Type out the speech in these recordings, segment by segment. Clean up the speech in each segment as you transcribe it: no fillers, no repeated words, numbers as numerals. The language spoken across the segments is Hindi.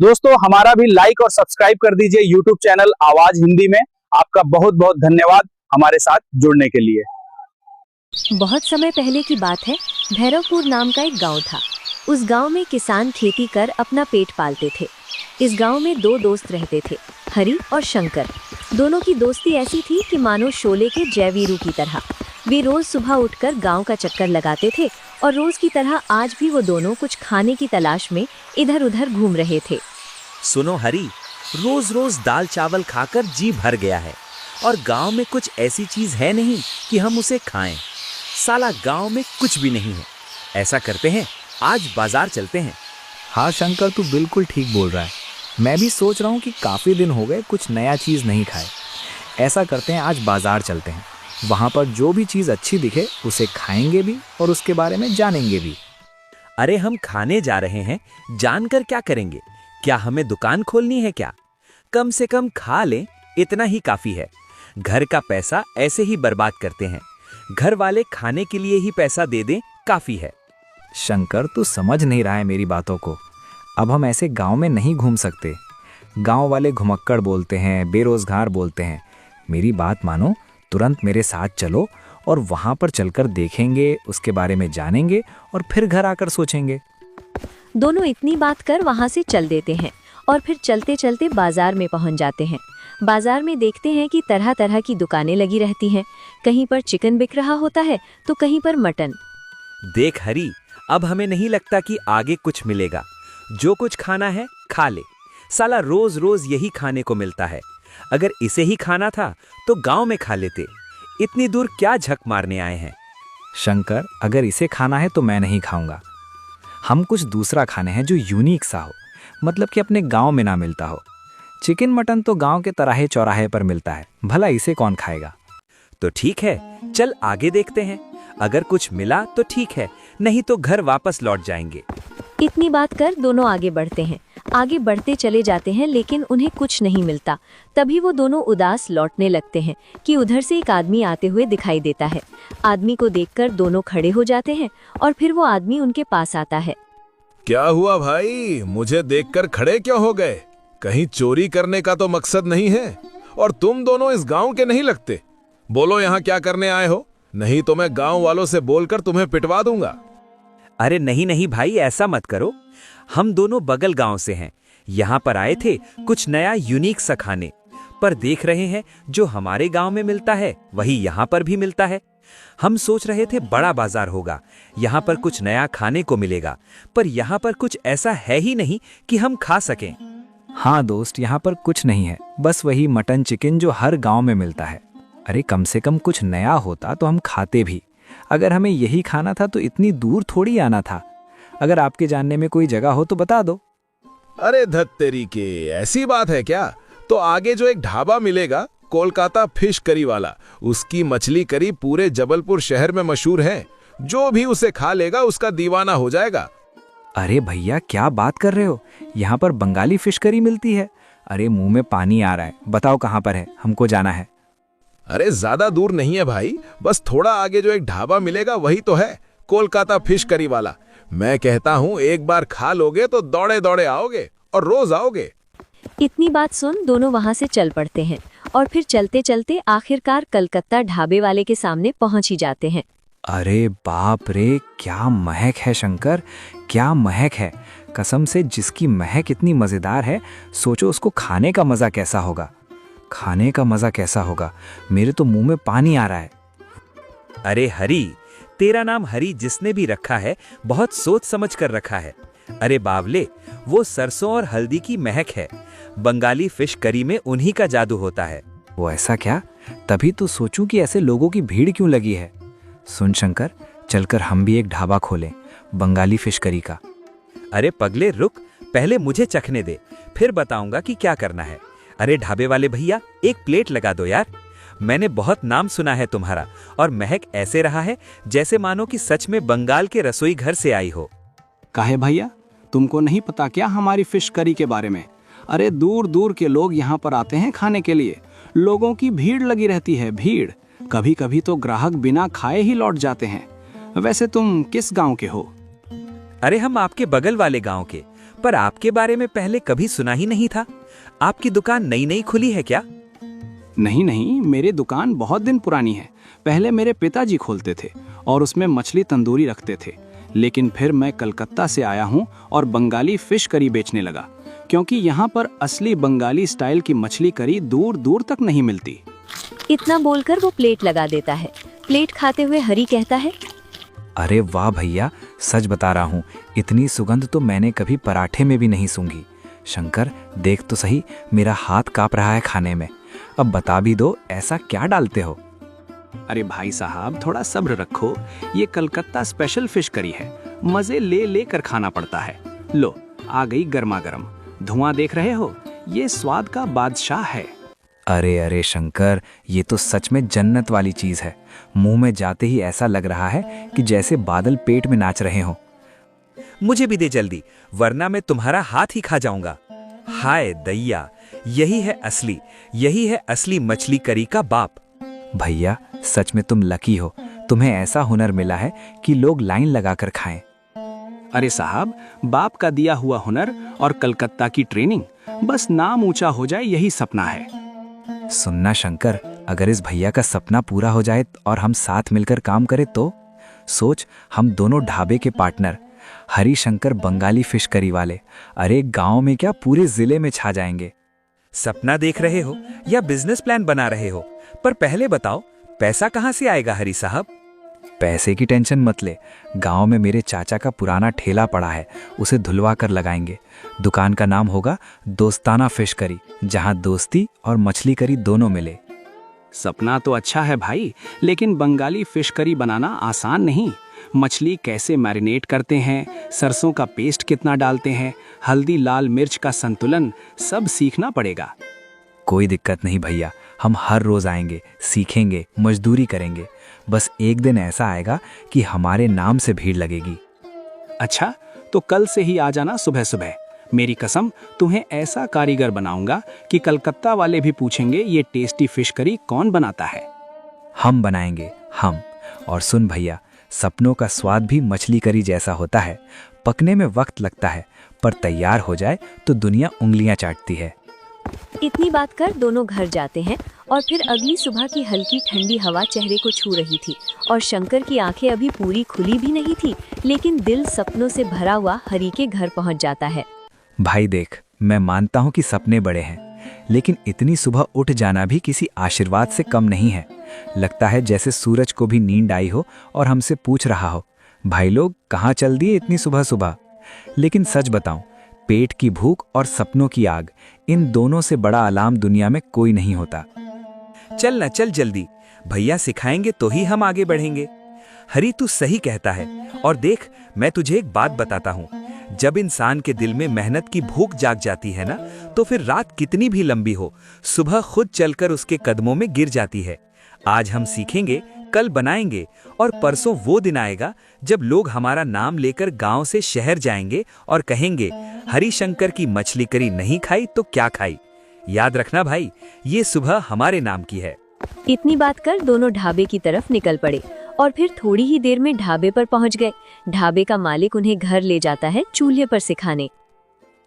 दोस्तों हमारा भी लाइक और सब्सक्राइब कर दीजिए यूट्यूब चैनल आवाज हिंदी में। आपका बहुत बहुत धन्यवाद हमारे साथ जुड़ने के लिए। बहुत समय पहले की बात है। भैरवपुर नाम का एक गांव था। उस गांव में किसान खेती कर अपना पेट पालते थे। इस गांव में दो दोस्त रहते थे, हरि और शंकर। दोनों की दोस्ती ऐसी थी कि मानो शोले के जयवीरू की तरह। वे रोज सुबह उठकर गांव का चक्कर लगाते थे और रोज की तरह आज भी वो दोनों कुछ खाने की तलाश में इधर उधर घूम रहे थे। सुनो हरी, रोज रोज दाल चावल खाकर जी भर गया है और गांव में कुछ ऐसी चीज है नहीं कि हम उसे खाएं। साला गांव में कुछ भी नहीं है। ऐसा करते हैं, आज बाजार चलते हैं। हाँ शंकर, तू बिल्कुल ठीक बोल रहा है। मैं भी सोच रहा हूँ कि काफ़ी दिन हो गए कुछ नया चीज़ नहीं खाए। ऐसा करते हैं, आज बाजार चलते हैं। वहाँ पर जो भी चीज़ अच्छी दिखे उसे खाएंगे भी और उसके बारे में जानेंगे भी। अरे हम खाने जा रहे हैं, जानकर क्या करेंगे? क्या हमें दुकान खोलनी है क्या? कम से कम खा लें, इतना ही काफी है। घर का पैसा ऐसे ही बर्बाद करते हैं। घर वाले खाने के लिए ही पैसा दे दें, काफी है। शंकर, तू समझ नहीं रहा है मेरी बातों को। अब हम ऐसे गांव में नहीं घूम सकते। गांव वाले घुमक्कड़ बोलते हैं, बेरोजगार बोलते हैं। मेरी बात मानो, तुरंत मेरे साथ चलो और वहां पर चलकर देखेंगे, उसके बारे में जानेंगे और फिर घर आकर सोचेंगे। दोनों इतनी बात कर वहां से चल देते हैं और फिर चलते चलते बाजार में पहुंच जाते हैं। बाजार में देखते हैं कि तरह तरह की दुकानें लगी रहती हैं। कहीं पर चिकन बिक रहा होता है तो कहीं पर मटन। देख हरी, अब हमें नहीं लगता कि आगे कुछ मिलेगा। जो कुछ खाना है खा ले। साला रोज रोज यही खाने को मिलता है। अगर इसे ही खाना था तो गांव में खा लेते। इतनी दूर क्या झक मारने आए हैं? शंकर, अगर इसे खाना है तो मैं नहीं खाऊंगा। हम कुछ दूसरा खाने हैं जो यूनिक सा हो, मतलब कि अपने गांव में ना मिलता हो। चिकन मटन तो गांव के तराहे चौराहे पर मिलता है, भला इसे कौन खाएगा? तो ठीक है, चल आगे देखते हैं। अगर कुछ मिला तो ठीक है, नहीं तो घर वापस लौट जाएंगे। इतनी बात कर दोनों आगे बढ़ते हैं। आगे बढ़ते चले जाते हैं लेकिन उन्हें कुछ नहीं मिलता। तभी वो दोनों उदास लौटने लगते हैं कि उधर से एक आदमी आते हुए दिखाई देता है। आदमी को देखकर दोनों खड़े हो जाते हैं और फिर वो आदमी उनके पास आता है। क्या हुआ भाई, मुझे देखकर खड़े क्यों हो गए? कहीं चोरी करने का तो मकसद नहीं है? और तुम दोनों इस गांव के नहीं लगते। बोलो यहाँ क्या करने आए हो, नहीं तो मैं गांव वालों से बोलकर तुम्हें पिटवा दूंगा। अरे नहीं नहीं भाई, ऐसा मत करो। हम दोनों बगल गांव से हैं। यहाँ पर आए थे कुछ नया यूनिक सा खाने, पर देख रहे हैं जो हमारे गांव में मिलता है वही यहाँ पर भी मिलता है। हम सोच रहे थे बड़ा बाजार होगा, यहाँ पर कुछ नया खाने को मिलेगा, पर यहाँ पर कुछ ऐसा है ही नहीं कि हम खा सकें। हाँ दोस्त, यहाँ पर कुछ नहीं है, बस वही मटन चिकन जो हर गांव में मिलता है। अरे कम से कम कुछ नया होता तो हम खाते भी। अगर हमें यही खाना था तो इतनी दूर थोड़ी आना था। अगर आपके जानने में कोई जगह हो तो बता दो। अरे धत्तेरी के, ऐसी बात है क्या? तो आगे जो एक ढाबा मिलेगा, कोलकाता फिश करी वाला, उसकी मछली करी पूरे जबलपुर शहर में मशहूर है। जो भी उसे खा लेगा उसका दीवाना हो जाएगा। अरे भैया, क्या बात कर रहे हो? यहाँ पर बंगाली फिश करी मिलती है। अरे मुंह में पानी आ रहा है। बताओ कहाँ पर है, हमको जाना है। अरे ज्यादा दूर नहीं है भाई, बस थोड़ा आगे जो एक ढाबा मिलेगा वही तो है, कोलकाता फिश करी वाला। मैं कहता हूँ एक बार खा लोगे तो दौड़े दौड़े आओगे और रोज आओगे। इतनी बात सुन दोनों वहां से चल पड़ते हैं और फिर चलते चलते आखिरकार कलकत्ता ढाबे वाले के सामने पहुंच ही जाते हैं। अरे बाप रे, क्या महक है शंकर, क्या महक है। कसम से, जिसकी महक इतनी मजेदार है, सोचो उसको खाने का मजा कैसा होगा। खाने का मजा कैसा होगा, मेरे तो मुंह में पानी आ रहा है। अरे हरी, तेरा नाम हरी जिसने भी रखा है बहुत सोच समझ कर रखा है। अरे बावले, वो सरसों और हल्दी की महक है। बंगाली फिश करी में उन्हीं का जादू होता है। वो ऐसा क्या? तभी तो सोचूं कि ऐसे लोगों की भीड़ क्यों लगी है। सुन शंकर, चलकर हम भी एक ढाबा खोलें, बंगाली फिश करी का। अरे पगले रुक, पहले मुझे चखने दे, फिर बताऊंगा कि क्या करना है। अरे ढाबे वाले भैया, एक प्लेट लगा दो यार। मैंने बहुत नाम सुना है तुम्हारा, और महक ऐसे रहा है जैसे मानो कि सच में बंगाल के रसोई घर से आई हो। काहे भैया, तुमको नहीं पता क्या हमारी फिश करी के बारे में? अरे दूर दूर के लोग यहाँ पर आते हैं खाने के लिए। लोगों की भीड़ लगी रहती है, भीड़। कभी कभी तो ग्राहक बिना खाए ही लौट जाते हैं। वैसे तुम किस गांव के हो? अरे हम आपके बगल वाले गांव के, पर आपके बारे में पहले कभी सुना ही नहीं था। आपकी दुकान नई नई खुली है क्या? नहीं नहीं, मेरी दुकान बहुत दिन पुरानी है। पहले मेरे पिताजी खोलते थे और उसमें मछली तंदूरी रखते थे, लेकिन फिर मैं कलकत्ता से आया हूँ और बंगाली फिश करी बेचने लगा, क्योंकि यहाँ पर असली बंगाली स्टाइल की मछली करी दूर दूर तक नहीं मिलती। इतना बोलकर वो प्लेट लगा देता है। प्लेट खाते हुए हरी कहता है, अरे वाह भैया, सच बता रहा हूँ, इतनी सुगंध तो मैंने कभी पराठे में भी नहीं सूंघी। शंकर, देख तो सही, मेरा हाथ कांप रहा है खाने में। अब बता भी दो, ऐसा क्या डालते हो? अरे भाई साहब, थोड़ा सब्र रखो। ये कलकत्ता स्पेशल फिश करी है, मजे ले लेकर खाना पड़ता है। लो, आ गई गर्मा गर्म। धुआं देख रहे हो? ये स्वाद का बादशाह है। अरे अरे शंकर, ये तो सच में जन्नत वाली चीज है। मुंह में जाते ही ऐसा लग रहा है कि जैसे बादल पेट में नाच रहे हो। मुझे भी दे जल्दी, वरना मैं तुम्हारा हाथ ही खा जाऊंगा। हाय दैया, यही है असली मछली करी का बाप। भैया, सच में तुम लकी हो, तुम्हें ऐसा हुनर मिला है कि लोग लाइन लगाकर खाएं। अरे साहब, बाप का दिया हुआ हुनर और कलकत्ता की ट्रेनिंग, बस नाम ऊंचा हो जाए यही सपना है। सुनना शंकर, अगर इस भैया का सपना पूरा हो जाए और हम साथ मिलकर काम करें तो सोच, हम दोनों ढाबे के पार्टनर, हरी शंकर बंगाली फिश करी वाले, अरे गांव में क्या पूरे जिले में छा जाएंगे। सपना देख रहे हो या बिजनेस प्लान बना रहे हो? पर पहले बताओ, पैसा कहाँ से आएगा हरी साहब? पैसे की टेंशन मत ले, गांव में मेरे चाचा का पुराना ठेला पड़ा है, उसे धुलवा कर लगाएंगे। दुकान का नाम होगा दोस्ताना फिश करी, जहां दोस्ती और मछली करी दोनों मिले। सपना तो अच्छा है भाई, लेकिन बंगाली फिश करी बनाना आसान नहीं। मछली कैसे मैरिनेट करते हैं, सरसों का पेस्ट कितना डालते हैं, हल्दी लाल मिर्च का संतुलन, सब सीखना पड़ेगा। कोई दिक्कत नहीं भैया, हम हर रोज आएंगे, सीखेंगे, मजदूरी करेंगे। बस एक दिन ऐसा आएगा कि हमारे नाम से भीड़ लगेगी। अच्छा, तो कल से ही आ जाना सुबह सुबह। मेरी कसम, तुम्हें ऐसा कारीगर बनाऊंगा कि कलकत्ता वाले भी पूछेंगे ये टेस्टी फिश करी कौन बनाता है। हम बनाएंगे, हम। और सुन भैया, सपनों का स्वाद भी मछली करी जैसा होता है। पकने में वक्त लगता है, पर तैयार हो जाए तो दुनिया उंगलियां चाटती है। इतनी बात कर दोनों घर जाते हैं और फिर अगली सुबह की हल्की ठंडी हवा चेहरे को छू रही थी और शंकर की आंखें अभी पूरी खुली भी नहीं थी, लेकिन दिल सपनों से भरा हुआ हरी के घर पहुंच जाता है। भाई देख, मैं मानता हूँ कि सपने बड़े हैं, लेकिन इतनी सुबह उठ जाना भी किसी आशीर्वाद से कम नहीं है। लगता है जैसे सूरज को भी नींद आई हो और हमसे पूछ रहा हो, भाई लोग कहाँ चल दिए इतनी सुबह सुबह। लेकिन सच बताऊं, पेट की भूख और सपनों की आग, इन दोनों से बड़ा अलार्म दुनिया में कोई नहीं होता। चल न चल जल्दी, भैया सिखाएंगे तो ही हम आगे बढ़ेंगे। हरी, तू सही कहता है। और देख, मैं तुझे एक बात बताता हूँ, जब इंसान के दिल में मेहनत की भूख जाग जाती है ना, तो फिर रात कितनी भी लंबी हो, सुबह खुद चलकर उसके कदमों में गिर जाती है। आज हम सीखेंगे, कल बनाएंगे, और परसों वो दिन आएगा जब लोग हमारा नाम लेकर गांव से शहर जाएंगे और कहेंगे, हरी शंकर की मछली करी नहीं खाई तो क्या खाई। याद रखना भाई, ये सुबह हमारे नाम की है। इतनी बात कर दोनों ढाबे की तरफ निकल पड़े और फिर थोड़ी ही देर में ढाबे पर पहुंच गए। ढाबे का मालिक उन्हें घर ले जाता है चूल्हे पर सिखाने।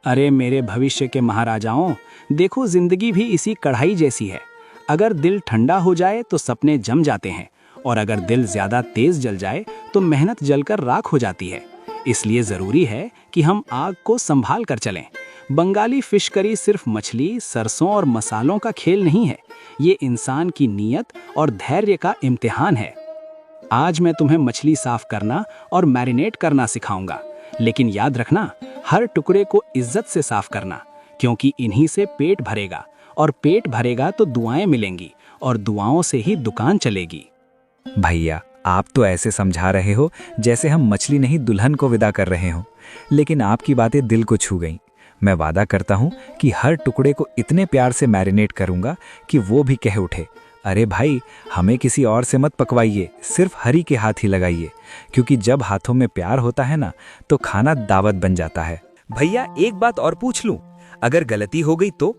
अरे मेरे भविष्य के महाराजाओं, देखो जिंदगी भी इसी कढ़ाई जैसी है। अगर दिल ठंडा हो जाए तो सपने जम जाते हैं, और अगर दिल ज्यादा तेज जल जाए तो मेहनत जलकर राख हो जाती है। इसलिए जरूरी है कि हम आग को संभाल कर चलें। बंगाली फिश करी सिर्फ मछली, सरसों और मसालों का खेल नहीं है, ये इंसान की नीयत और धैर्य का इम्तिहान है। आज मैं तुम्हें मछली साफ करना और मैरिनेट करना सिखाऊंगा, लेकिन याद रखना, हर टुकड़े को इज्जत से साफ करना, क्योंकि इन्हीं से पेट भरेगा, और पेट भरेगा तो दुआएं मिलेंगी, और दुआओं से ही दुकान चलेगी। भैया, आप तो ऐसे समझा रहे हो जैसे हम मछली नहीं दुल्हन को विदा कर रहे हो, लेकिन आपकी बातें दिल को छू गईं। मैं वादा करता हूँ कि हर टुकड़े को इतने प्यार से मैरिनेट करूँगा कि वो भी कह उठे, अरे भाई, हमें किसी और से मत पकवाइए, सिर्फ हरी के हाथ ही लगाइए। क्योंकि जब हाथों में प्यार होता है ना, तो खाना दावत बन जाता है। भैया, एक बात और पूछ लूं, अगर गलती हो गई तो?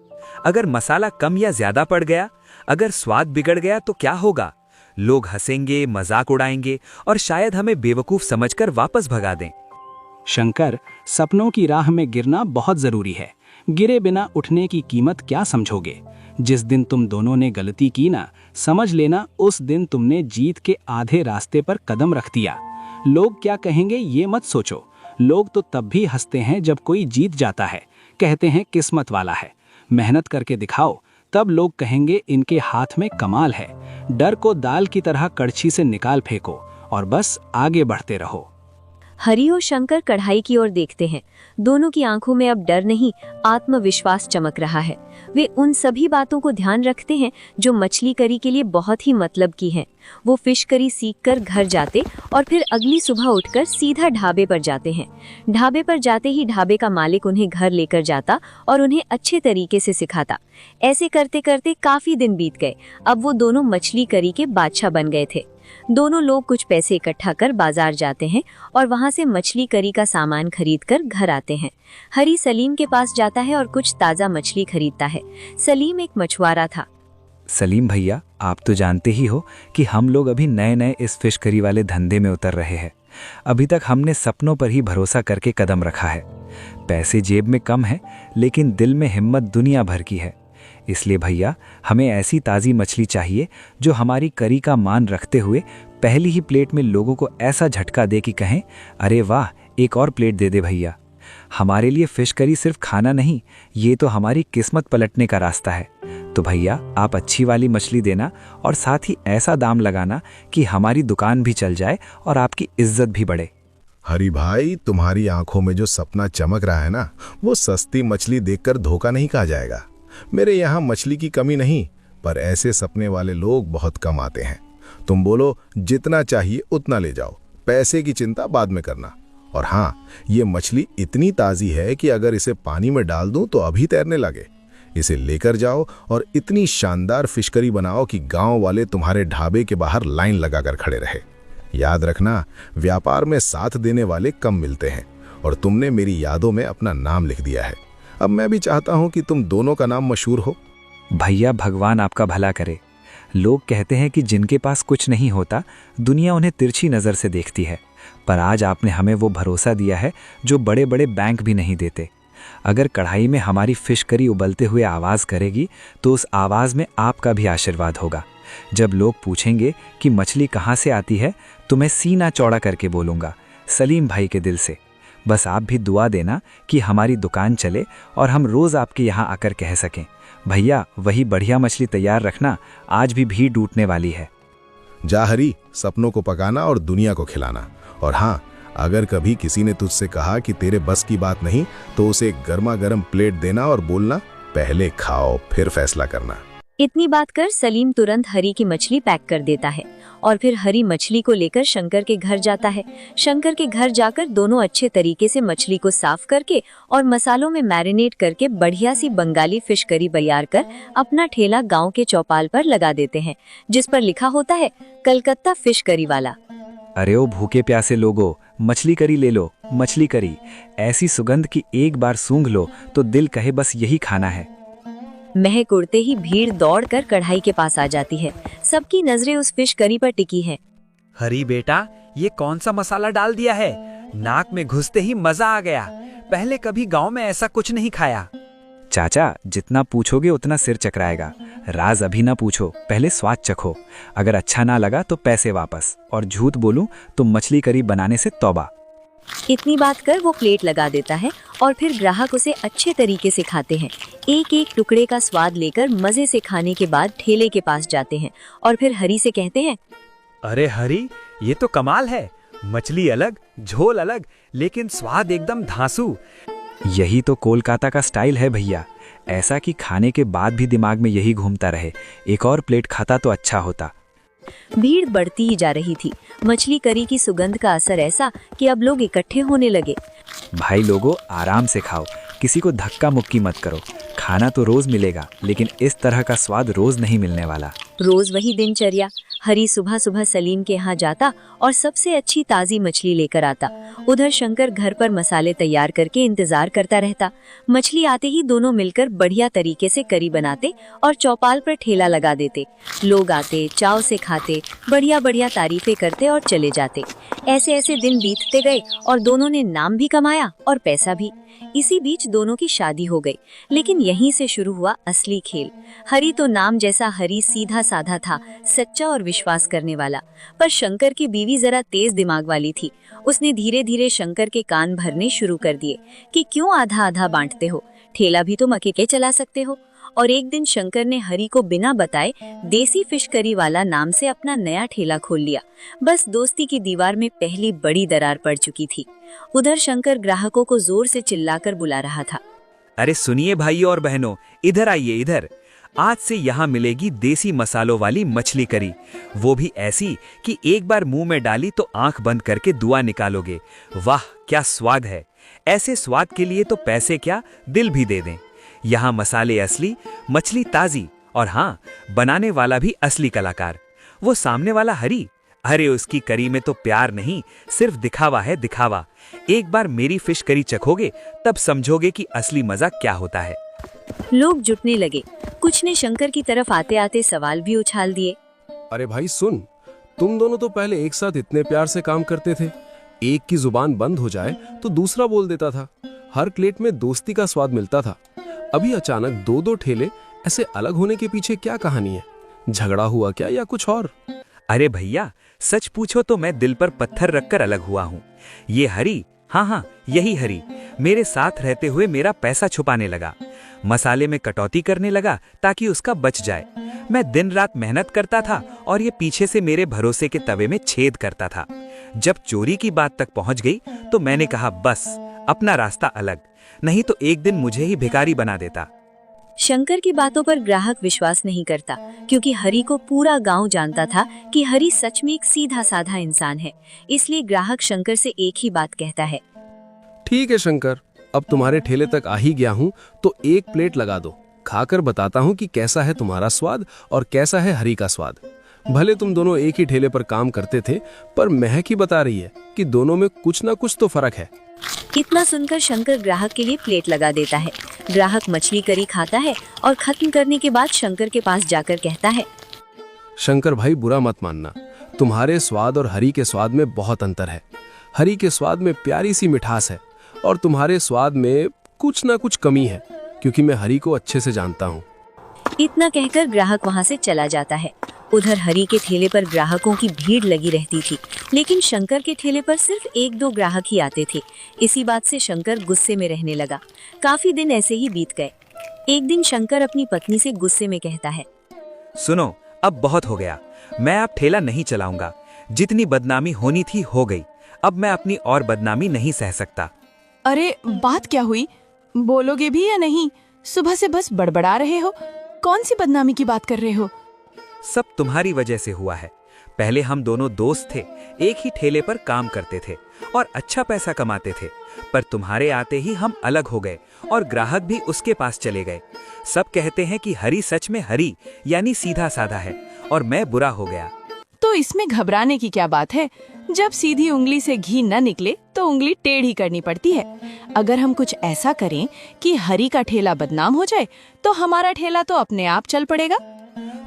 अगर मसाला कम या ज्यादा पड़ गया, अगर स्वाद बिगड़ गया तो क्या होगा? लोग हंसेंगे, मजाक उड़ाएंगे और शायद हमें बेवकूफ समझकर वापस भगा दें। शंकर, सपनों की राह में गिरना बहुत जरूरी है। गिरे बिना उठने की कीमत क्या समझोगे? जिस दिन तुम दोनों ने गलती की ना, समझ लेना उस दिन तुमने जीत के आधे रास्ते पर कदम रख दिया। लोग क्या कहेंगे ये मत सोचो। लोग तो तब भी हंसते हैं जब कोई जीत जाता है, कहते हैं किस्मत वाला है। मेहनत करके दिखाओ, तब लोग कहेंगे इनके हाथ में कमाल है। डर को दाल की तरह कड़छी से निकाल फेंको और बस आगे बढ़ते रहो। हरि और शंकर कढ़ाई की ओर देखते हैं। दोनों की आंखों में अब डर नहीं, आत्मविश्वास चमक रहा है। वे उन सभी बातों को ध्यान रखते हैं जो मछली करी के लिए बहुत ही मतलब की हैं। वो फिश करी सीखकर घर जाते और फिर अगली सुबह उठकर सीधा ढाबे पर जाते हैं। ढाबे पर जाते ही ढाबे का मालिक उन्हें घर लेकर जाता और उन्हें अच्छे तरीके से सिखाता। ऐसे करते करते काफी दिन बीत गए। अब वो दोनों मछली करी के बादशाह बन गए थे। दोनों लोग कुछ पैसे इकट्ठा कर बाजार जाते हैं और वहां से मछली करी का सामान खरीदकर घर आते हैं। हरी सलीम के पास जाता है और कुछ ताज़ा मछली खरीदता है। सलीम एक मछुआरा था। सलीम भैया, आप तो जानते ही हो कि हम लोग अभी नए नए इस फिश करी वाले धंधे में उतर रहे हैं। अभी तक हमने सपनों पर ही भरोसा करके कदम रखा है। पैसे जेब में कम है, लेकिन दिल में हिम्मत दुनिया भर की है। इसलिए भैया, हमें ऐसी ताज़ी मछली चाहिए जो हमारी करी का मान रखते हुए पहली ही प्लेट में लोगों को ऐसा झटका दे कि कहें, अरे वाह, एक और प्लेट दे दे भैया। हमारे लिए फिश करी सिर्फ खाना नहीं, ये तो हमारी किस्मत पलटने का रास्ता है। तो भैया, आप अच्छी वाली मछली देना और साथ ही ऐसा दाम लगाना कि हमारी दुकान भी चल जाए और आपकी इज्जत भी बढ़े। हरी भाई, तुम्हारी आंखों में जो सपना चमक रहा है ना, वो सस्ती मछली देखकर धोखा नहीं कहा जाएगा। मेरे यहाँ मछली की कमी नहीं, पर ऐसे सपने वाले लोग बहुत कम आते हैं। तुम बोलो जितना चाहिए उतना ले जाओ, पैसे की चिंता बाद में करना। और हाँ, ये मछली इतनी ताज़ी है कि अगर इसे पानी में डाल दूं तो अभी तैरने लगे। इसे लेकर जाओ और इतनी शानदार फिश करी बनाओ कि गांव वाले तुम्हारे ढाबे के बाहर लाइन लगाकर खड़े रहे। याद रखना, व्यापार में साथ देने वाले कम मिलते हैं और तुमने मेरी यादों में अपना नाम लिख दिया है। अब मैं भी चाहता हूं कि तुम दोनों का नाम मशहूर हो। भैया, भगवान आपका भला करे। लोग कहते हैं कि जिनके पास कुछ नहीं होता, दुनिया उन्हें तिरछी नज़र से देखती है, पर आज आपने हमें वो भरोसा दिया है जो बड़े बड़े बैंक भी नहीं देते। अगर कढ़ाई में हमारी फिश करी उबलते हुए आवाज़ करेगी तो उस आवाज़ में आपका भी आशीर्वाद होगा। जब लोग पूछेंगे कि मछली कहाँ से आती है, तो मैं सीना चौड़ा करके बोलूँगा, सलीम भाई के दिल से। बस आप भी दुआ देना कि हमारी दुकान चले और हम रोज़ आपके यहाँ आकर कह सकें, भैया वही बढ़िया मछली तैयार रखना, आज भी भीड़ टूटने वाली है। जा हरी, सपनों को पकाना और दुनिया को खिलाना। और हाँ, अगर कभी किसी ने तुझसे कहा कि तेरे बस की बात नहीं, तो उसे गर्मा गर्म प्लेट देना और बोलना, पहले खाओ फिर फैसला करना। इतनी बात कर सलीम तुरंत हरी की मछली पैक कर देता है और फिर हरी मछली को लेकर शंकर के घर जाता है। शंकर के घर जाकर दोनों अच्छे तरीके से मछली को साफ करके और मसालों में मैरिनेट करके बढ़िया सी बंगाली फिश करी तैयार कर अपना ठेला गांव के चौपाल पर लगा देते हैं, जिस पर लिखा होता है कलकत्ता फिश करी वाला। अरे ओ भूखे प्यासे लोगो, मछली करी ले लो, मछली करी। ऐसी सुगंध की एक बार सूंघ लो तो दिल कहे बस यही खाना है। महक उड़ते ही भीड़ दौड़कर कढ़ाई के पास आ जाती है। सबकी नजरें उस फिश करी पर टिकी हैं। हरी बेटा, ये कौन सा मसाला डाल दिया है? नाक में घुसते ही मजा आ गया। पहले कभी गांव में ऐसा कुछ नहीं खाया। चाचा, जितना पूछोगे उतना सिर चकराएगा। राज अभी ना पूछो, पहले स्वाद चखो। अगर अच्छा ना लगा तो पैसे वापस, और झूठ बोलूं तो मछली करी बनाने से तौबा। इतनी बात कर वो प्लेट लगा देता है और फिर ग्राहक उसे अच्छे तरीके से खाते हैं। एक एक टुकड़े का स्वाद लेकर मजे से खाने के बाद ठेले के पास जाते हैं और फिर हरी से कहते हैं, अरे हरी, ये तो कमाल है। मछली अलग, झोल अलग, लेकिन स्वाद एकदम धांसू। यही तो कोलकाता का स्टाइल है भैया। ऐसा कि खाने के बाद भी दिमाग में यही घूमता रहे, एक और प्लेट खाता तो अच्छा होता। भीड़ बढ़ती ही जा रही थी। मछली करी की सुगंध का असर ऐसा कि अब लोग इकट्ठे होने लगे। भाई लोगों, आराम से खाओ, किसी को धक्का मुक्की मत करो। खाना तो रोज मिलेगा, लेकिन इस तरह का स्वाद रोज नहीं मिलने वाला। रोज वही दिनचर्या। हरी सुबह सुबह सलीम के यहाँ जाता और सबसे अच्छी ताज़ी मछली लेकर आता। उधर शंकर घर पर मसाले तैयार करके इंतजार करता रहता। मछली आते ही दोनों मिलकर बढ़िया तरीके से करी बनाते और चौपाल पर ठेला लगा देते। लोग आते, चाव से खाते, बढ़िया बढ़िया तारीफें करते और चले जाते। ऐसे ऐसे दिन बीतते गए और दोनों ने नाम भी कमाया और पैसा भी। इसी बीच दोनों की शादी हो गई, लेकिन यहीं से शुरू हुआ असली खेल। हरी तो नाम जैसा हरी सीधा साधा था, सच्चा और विश्वास करने वाला। पर शंकर की बीवी जरा तेज दिमाग वाली थी। उसने धीरे धीरे शंकर के कान भरने शुरू कर दिए कि क्यों आधा आधा बांटते हो, ठेला भी तुम अकेले चला सकते हो। और एक दिन शंकर ने हरी को बिना बताए देसी फिश करी वाला नाम से अपना नया ठेला खोल लिया। बस दोस्ती की दीवार में पहली बड़ी दरार पड़ चुकी थी। उधर शंकर ग्राहकों को जोर से चिल्लाकर बुला रहा था। अरे सुनिए भाइयों और बहनों, इधर आइए इधर। आज से यहाँ मिलेगी देसी मसालों वाली मछली करी, वो भी ऐसी कि एक बार मुंह में डाली तो आंख बंद करके दुआ निकालोगे। वाह क्या स्वाद है! ऐसे स्वाद के लिए तो पैसे क्या, दिल भी दे दें। यहाँ मसाले असली, मछली ताजी और हाँ, बनाने वाला भी असली कलाकार। वो सामने वाला हरी, अरे उसकी करी में तो प्यार नहीं, सिर्फ दिखावा है दिखावा। एक बार मेरी फिश करी चखोगे तब समझोगे कि असली मजा क्या होता है। लोग जुटने लगे। कुछ ने शंकर की तरफ आते आते सवाल भी उछाल दिए। अरे भाई सुन, तुम दोनों तो पहले एक साथ इतने प्यार से काम करते थे। एक की जुबान बंद हो जाए तो दूसरा बोल देता था। हर प्लेट में दोस्ती का स्वाद मिलता था। अभी अचानक दो दो ठेले ऐसे अलग होने के पीछे क्या कहानी है? झगड़ा हुआ क्या या कुछ और? अरे भैया, सच पूछो तो मैं दिल पर पत्थर रखकर अलग हुआ हूँ। ये हरी, हाँ यही हरी, मेरे साथ रहते हुए मेरा पैसा छुपाने लगा। मसाले में कटौती करने लगा ताकि उसका बच जाए। मैं दिन रात मेहनत करता था और ये पीछे से मेरे भरोसे के तवे में छेद करता था। जब चोरी की बात तक पहुंच गई तो मैंने कहा बस, अपना रास्ता अलग, नहीं तो एक दिन मुझे ही भिखारी बना देता। शंकर की बातों पर ग्राहक विश्वास नहीं करता, क्योंकि हरी को पूरा गांव जानता था कि हरी सच में एक सीधा साधा इंसान है। इसलिए ग्राहक शंकर से एक ही बात कहता है। ठीक है शंकर, अब तुम्हारे ठेले तक आ ही गया हूँ तो एक प्लेट लगा दो। खाकर बताता हूँ कि कैसा है तुम्हारा स्वाद और कैसा है हरी का स्वाद। भले तुम दोनों एक ही ठेले पर काम करते थे, पर महक ही बता रही है कि दोनों में कुछ ना कुछ तो फर्क है। इतना सुनकर शंकर ग्राहक के लिए प्लेट लगा देता है। ग्राहक मछली करी खाता है और खत्म करने के बाद शंकर के पास जाकर कहता है। शंकर भाई बुरा मत मानना, तुम्हारे स्वाद और हरी के स्वाद में बहुत अंतर है। हरी के स्वाद में प्यारी सी मिठास है और तुम्हारे स्वाद में कुछ ना कुछ कमी है, क्योंकि मैं हरी को अच्छे से जानता हूँ। इतना कहकर ग्राहक वहाँ से चला जाता है। उधर हरी के ठेले पर ग्राहकों की भीड़ लगी रहती थी, लेकिन शंकर के ठेले पर सिर्फ एक दो ग्राहक ही आते थे। इसी बात से शंकर गुस्से में रहने लगा। काफी दिन ऐसे ही बीत गए। एक दिन शंकर अपनी पत्नी से गुस्से में कहता है। सुनो, अब बहुत हो गया, मैं अब ठेला नहीं चलाऊंगा। जितनी बदनामी होनी थी हो गई, अब मैं अपनी और बदनामी नहीं सह सकता। अरे बात क्या हुई? बोलोगे भी या नहीं? सुबह से बस बड़बड़ा रहे हो। कौन सी बदनामी की बात कर रहे हो? सब तुम्हारी वजह से हुआ है। पहले हम दोनों दोस्त थे, एक ही ठेले पर काम करते थे और अच्छा पैसा कमाते थे। पर तुम्हारे आते ही हम अलग हो गए और ग्राहक भी उसके पास चले गए। सब कहते हैं कि हरी सच में हरी यानी सीधा साधा है और मैं बुरा हो गया। तो इसमें घबराने की क्या बात है? जब सीधी उंगली से घी न निकले तो उंगली टेढ़ी करनी पड़ती है। अगर हम कुछ ऐसा करें कि हरी का ठेला बदनाम हो जाए तो हमारा ठेला तो अपने आप चल पड़ेगा।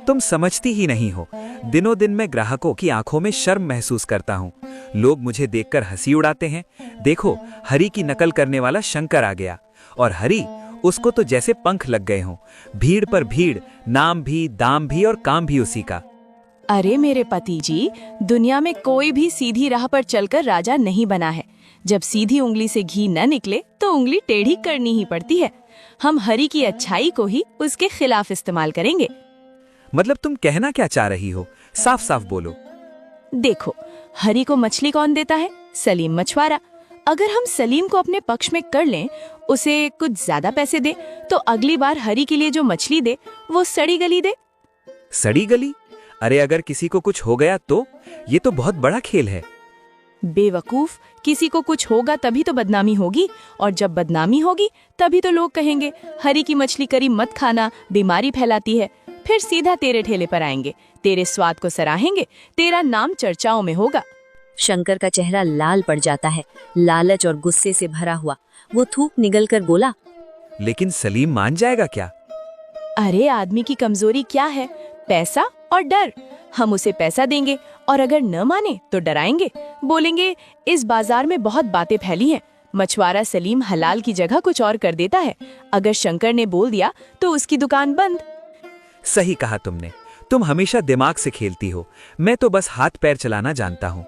तुम समझती ही नहीं हो। दिनों दिन मैं ग्राहकों की आंखों में शर्म महसूस करता हूँ। लोग मुझे देखकर हंसी उड़ाते हैं। देखो, हरी की नकल करने वाला शंकर आ गया और हरी, उसको तो जैसे पंख लग गए हों। भीड़ पर भीड़, नाम भी, दाम भी और काम भी उसी का। अरे मेरे पति जी, दुनिया में कोई भी सीधी राह पर चलकर राजा नहीं बना है। जब सीधी उंगली से घी न निकले तो उंगली टेढ़ी करनी ही पड़ती है। हम हरी की अच्छाई को ही उसके खिलाफ इस्तेमाल करेंगे। मतलब तुम कहना क्या चाह रही हो? साफ साफ बोलो। देखो, हरी को मछली कौन देता है? सलीम मछुआरा। अगर हम सलीम को अपने पक्ष में कर लें, उसे कुछ ज्यादा पैसे दे, तो अगली बार हरी के लिए जो मछली दे वो सड़ी गली दे। सड़ी गली? अरे अगर किसी को कुछ हो गया तो? ये तो बहुत बड़ा खेल है। बेवकूफ, किसी को कुछ होगा तभी तो बदनामी होगी, और जब बदनामी होगी तभी तो लोग कहेंगे हरी की मछली करी मत खाना, बीमारी फैलाती है। फिर सीधा तेरे ठेले पर आएंगे, तेरे स्वाद को सराहेंगे, तेरा नाम चर्चाओं में होगा। शंकर का चेहरा लाल पड़ जाता है, लालच और गुस्से से भरा हुआ। वो थूक निगलकर बोला, लेकिन सलीम मान जाएगा क्या? अरे आदमी की कमजोरी क्या है? पैसा और डर। हम उसे पैसा देंगे और अगर न माने तो डराएंगे, बोलेंगे इस बाजार में बहुत बातें फैली हैं। मछुआरा सलीम हलाल की जगह कुछ और कर देता है। अगर शंकर ने बोल दिया तो उसकी दुकान बंद। सही कहा तुमने। तुम हमेशा दिमाग से खेलती हो, मैं तो बस हाथ पैर चलाना जानता हूँ।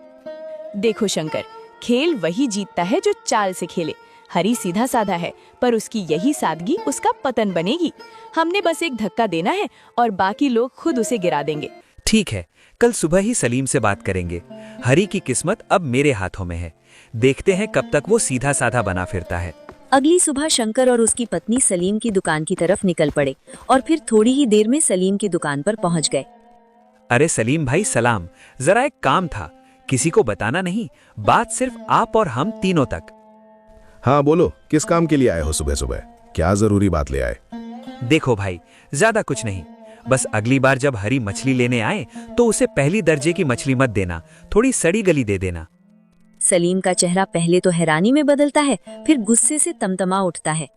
देखो शंकर, खेल वही जीतता है जो चाल से खेले। हरी सीधा साधा है, पर उसकी यही सादगी उसका पतन बनेगी। हमने बस एक धक्का देना है और बाकी लोग खुद उसे गिरा देंगे। ठीक है, कल सुबह ही सलीम से बात करेंगे। हरी की किस्मत अब मेरे हाथों में है। देखते हैं कब तक वो सीधा साधा बना फिरता है। अगली सुबह शंकर और उसकी पत्नी सलीम की दुकान की तरफ निकल पड़े और फिर थोड़ी ही देर में सलीम की दुकान पर पहुंच गए। अरे सलीम भाई सलाम, जरा एक काम था, किसी को बताना नहीं, बात सिर्फ आप और हम तीनों तक। हाँ बोलो, किस काम के लिए आए हो सुबह सुबह? क्या जरूरी बात ले आए? देखो भाई, ज्यादा कुछ नहीं, बस अगली बार जब हरी मछली लेने आए तो उसे पहली दर्जे की मछली मत देना, थोड़ी सड़ी गली दे देना। सलीम का चेहरा पहले तो हैरानी में बदलता है, फिर गुस्से से तमतमा उठता है।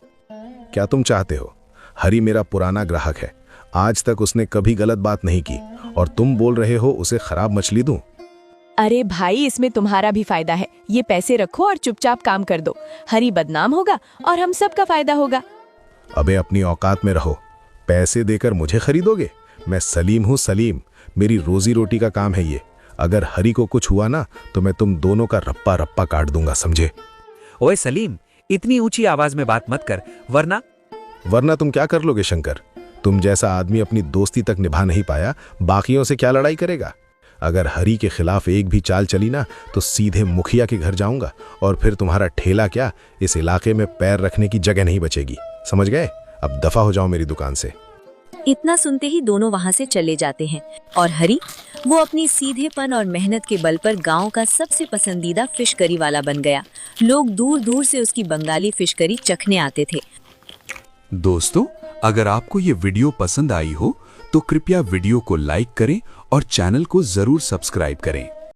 क्या तुम चाहते हो? हरी मेरा पुराना ग्राहक है, आज तक उसने कभी गलत बात नहीं की, और तुम बोल रहे हो उसे खराब मछली दूं? अरे भाई, इसमें तुम्हारा भी फायदा है। ये पैसे रखो और चुपचाप काम कर दो। हरी बदनाम होगा और हम सबका फायदा होगा। अबे अपनी औकात में रहो, पैसे देकर मुझे खरीदोगे? मैं सलीम हूँ, सलीम। मेरी रोजी रोटी का काम है ये। अगर हरी को कुछ हुआ ना तो मैं तुम दोनों का रप्पा रप्पा काट दूंगा, समझे? ओए सलीम, इतनी ऊंची आवाज में बात मत कर, वरना तुम क्या कर लोगे शंकर? तुम जैसा आदमी अपनी दोस्ती तक निभा नहीं पाया, बाकियों से क्या लड़ाई करेगा? अगर हरी के खिलाफ एक भी चाल चली ना तो सीधे मुखिया के घर जाऊंगा, और फिर तुम्हारा ठेला क्या, इस इलाके में पैर रखने की जगह नहीं बचेगी, समझ गए? अब दफा हो जाओ मेरी दुकान से। इतना सुनते ही दोनों वहां से चले जाते हैं और हरी, वो अपनी सीधेपन और मेहनत के बल पर गांव का सबसे पसंदीदा फिश करी वाला बन गया। लोग दूर दूर से उसकी बंगाली फिश करी चखने आते थे। दोस्तों, अगर आपको ये वीडियो पसंद आई हो तो कृपया वीडियो को लाइक करें और चैनल को जरूर सब्सक्राइब करें।